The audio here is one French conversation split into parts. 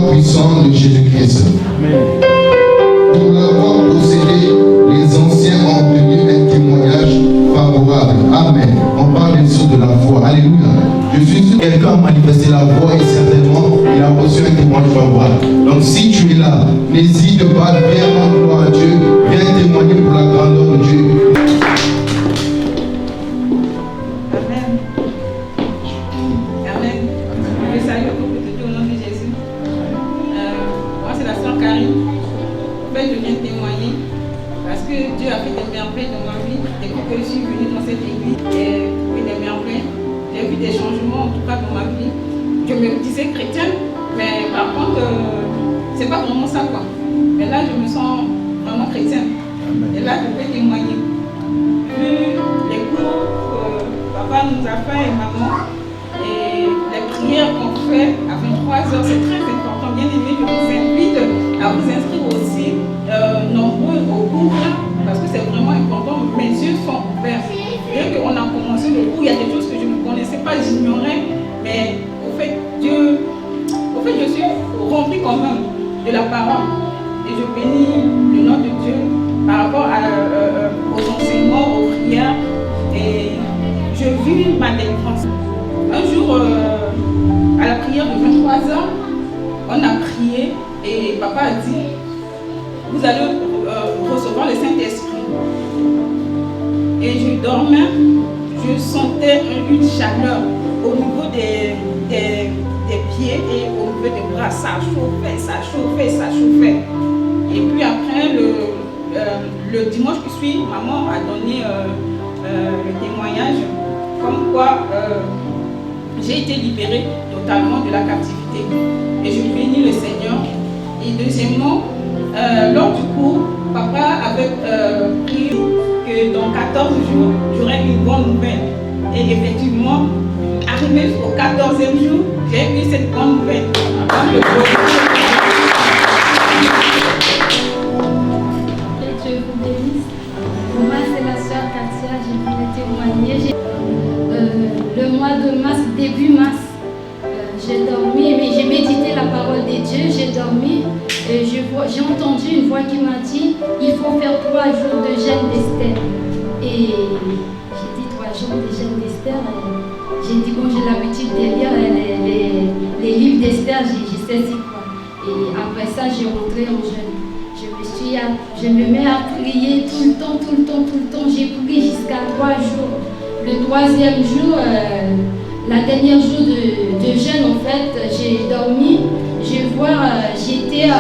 nom puissant de Jésus-Christ. Pour l'avoir procédé, les anciens ont obtenu un témoignage favorable. Amen. On parle bien sûr de la foi. Alléluia. Je suis sûr que quelqu'un a manifesté la foi et certainement il a reçu un témoignage favorable. Donc si tu es là, n'hésite pas, viens en gloire à Dieu, viens témoigner pour la grandeur de Dieu. Dieu a fait des merveilles dans ma vie depuis que je suis venue dans cette église. J'ai vu des merveilles, j'ai vu des changements en tout cas dans ma vie. Je me disais chrétienne, mais par contre, c'est pas vraiment ça quoi. Mais là, je me sens vraiment chrétienne. Et là, je peux témoigner. Vu les cours que papa nous a fait et maman, et les prières qu'on fait à 23h, c'est très important. Bien aimé, je vous invite à vous inscrire aussi nombreux au cours là. Parce que c'est vraiment important, mes yeux sont ouverts. Dès qu'on a commencé le cours, il y a des choses que je ne connaissais pas, j'ignorais, mais au fait, je suis remplie quand même de la parole. Et je bénis le nom de Dieu par rapport aux enseignements, aux prières, et je vis ma délivrance. Un jour, à la prière de 23h, on a prié et papa a dit, vous allez recevoir le Saint-Esprit. Et je dormais, je sentais une chaleur au niveau des pieds et au niveau des bras. Ça chauffait. Et puis après, le dimanche qui suit, maman a donné le témoignage comme quoi j'ai été libérée totalement de la captivité. Et je bénis le Seigneur. Et deuxièmement, lors du cours, papa avait pris que dans 14 jours, j'aurais une bonne nouvelle. Et effectivement, arrivé au 14e jour, j'ai eu cette bonne nouvelle. Que Dieu vous bénisse. Moi, c'est la sœur Katia, je voulais témoigner. Le mois de mars, début mars, j'ai dormi, mais j'ai médité la parole de Dieu, j'ai dormi. J'ai entendu une voix qui m'a dit il faut faire 3 jours de jeûne d'Esther. Et j'ai dit 3 jours de jeûne d'Esther. J'ai dit bon, j'ai l'habitude de lire les livres d'Esther, j'ai saisi quoi. Et après ça, j'ai rentré en jeûne. Je me mets à prier tout le temps. J'ai prié jusqu'à 3 jours. Le 3e jour, la dernière jour de jeûne, en fait, j'ai dormi. J'étais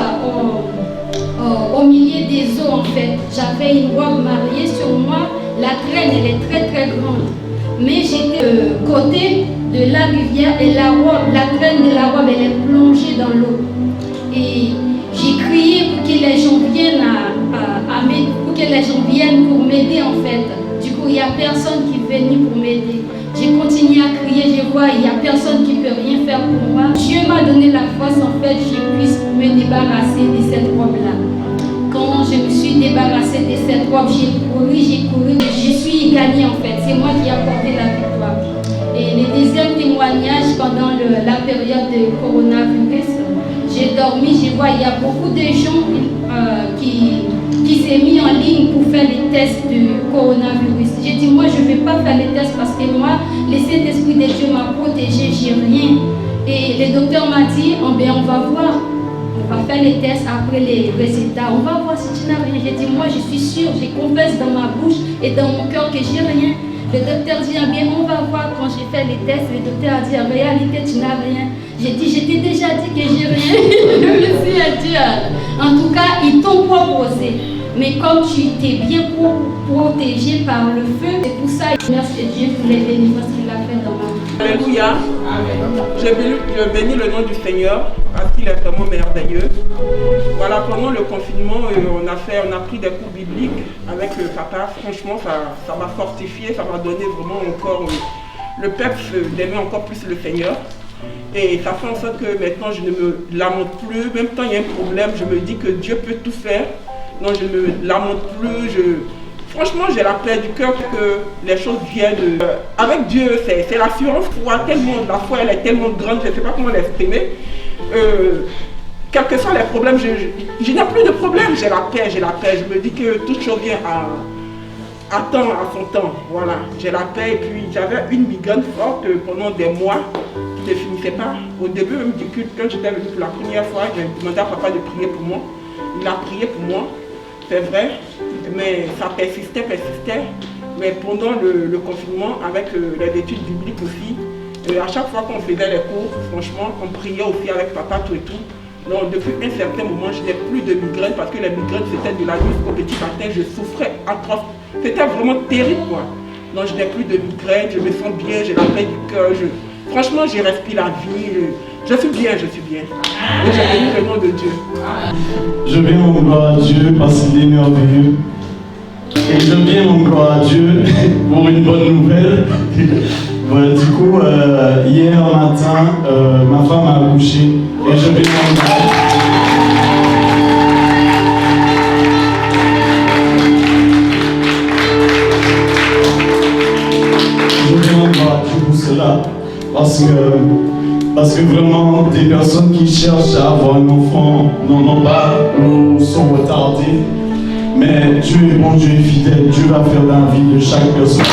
au milieu des eaux en fait. J'avais une robe mariée sur moi. La traîne, elle est très très grande. Mais j'étais côté de la rivière et la traîne de la robe, elle est plongée dans l'eau. Et j'ai crié pour que les gens viennent pour m'aider en fait. Du coup, il n'y a personne qui est venu pour m'aider. J'ai continué à crier, je vois, il n'y a personne qui peut rien faire pour moi. Dieu m'a donné la force, en fait, je puisse me débarrasser de cette robe-là. Quand je me suis débarrassée de cette robe, j'ai couru, je suis gagnée en fait. C'est moi qui ai apporté la victoire. Et le deuxième témoignage, pendant la période de coronavirus, j'ai dormi, je vois, il y a beaucoup de gens qui s'est mis en ligne pour faire les tests de coronavirus. J'ai dit, moi, je ne vais pas faire les tests parce que moi, le Saint-Esprit de Dieu m'a protégé, j'ai rien. Et le docteur m'a dit, oh, ben, on va voir, on va faire les tests après les résultats. On va voir si tu n'as rien. J'ai dit, moi, je suis sûre, j'ai confesse dans ma bouche et dans mon cœur que j'ai rien. Le docteur dit, ah bien, on va voir quand j'ai fait les tests. Le docteur a dit, en réalité, tu n'as rien. J'ai dit, je t'ai déjà dit que j'ai rien. Je me suis dit, en tout cas, ils t'ont proposé. Mais comme tu t'es bien protégé par le feu, c'est pour ça, merci Dieu pour les délivrances qu'il a fait dans ma vie. Alléluia. Je bénis le nom du Seigneur, parce qu'il est vraiment merveilleux. Voilà, pendant le confinement, on a pris des cours bibliques avec le papa. Franchement, ça m'a fortifié, ça m'a donné vraiment encore le peps d'aimer encore plus le Seigneur. Et ça fait en sorte que maintenant, je ne me lamente plus. Même quand il y a un problème, je me dis que Dieu peut tout faire. Non, je ne me lamente plus. Franchement, j'ai la paix du cœur que les choses viennent. Avec Dieu, c'est l'assurance. La foi, elle est tellement grande, je ne sais pas comment l'exprimer. quels que soient les problèmes, je n'ai plus de problème, j'ai la paix. Je me dis que toute chose vient à son temps. Voilà, j'ai la paix. Et puis j'avais une migraine forte pendant des mois qui ne finissait pas. Au début même du culte, quand j'étais venu pour la première fois, j'ai demandé à papa de prier pour moi. Il a prié pour moi, c'est vrai, mais ça persistait. Mais pendant le confinement, avec les études bibliques aussi, à chaque fois qu'on faisait les cours, franchement, on priait aussi avec papa, tout et tout. Donc depuis un certain moment, je n'ai plus de migraine parce que les migraines c'était de la nuit au petit matin, je souffrais atroce. C'était vraiment terrible quoi. Donc je n'ai plus de migraine, je me sens bien, j'ai la paix du cœur. Franchement, je respire la vie. Je suis bien. Et j'ai béni le nom de Dieu. Je viens en gloire à Dieu parce qu'il est merveilleux. Et je viens en gloire à Dieu pour une bonne nouvelle. Voilà, du coup, hier matin, ma femme a accouché et je viens en gloire. Je viens en gloire à Dieu pour cela parce que vraiment, des personnes qui cherchent à avoir un enfant n'en ont pas ou sont retardées. Mais Dieu est bon, Dieu est fidèle, Dieu va faire dans la vie de chaque personne.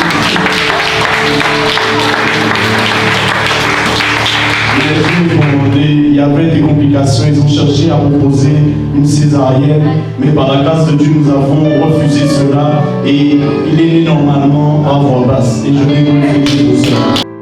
Il y avait des complications, ils ont cherché à proposer une césarienne, mais par la grâce de Dieu, nous avons refusé cela et il est né normalement à voix basse. Et je vais vous le faire pour cela.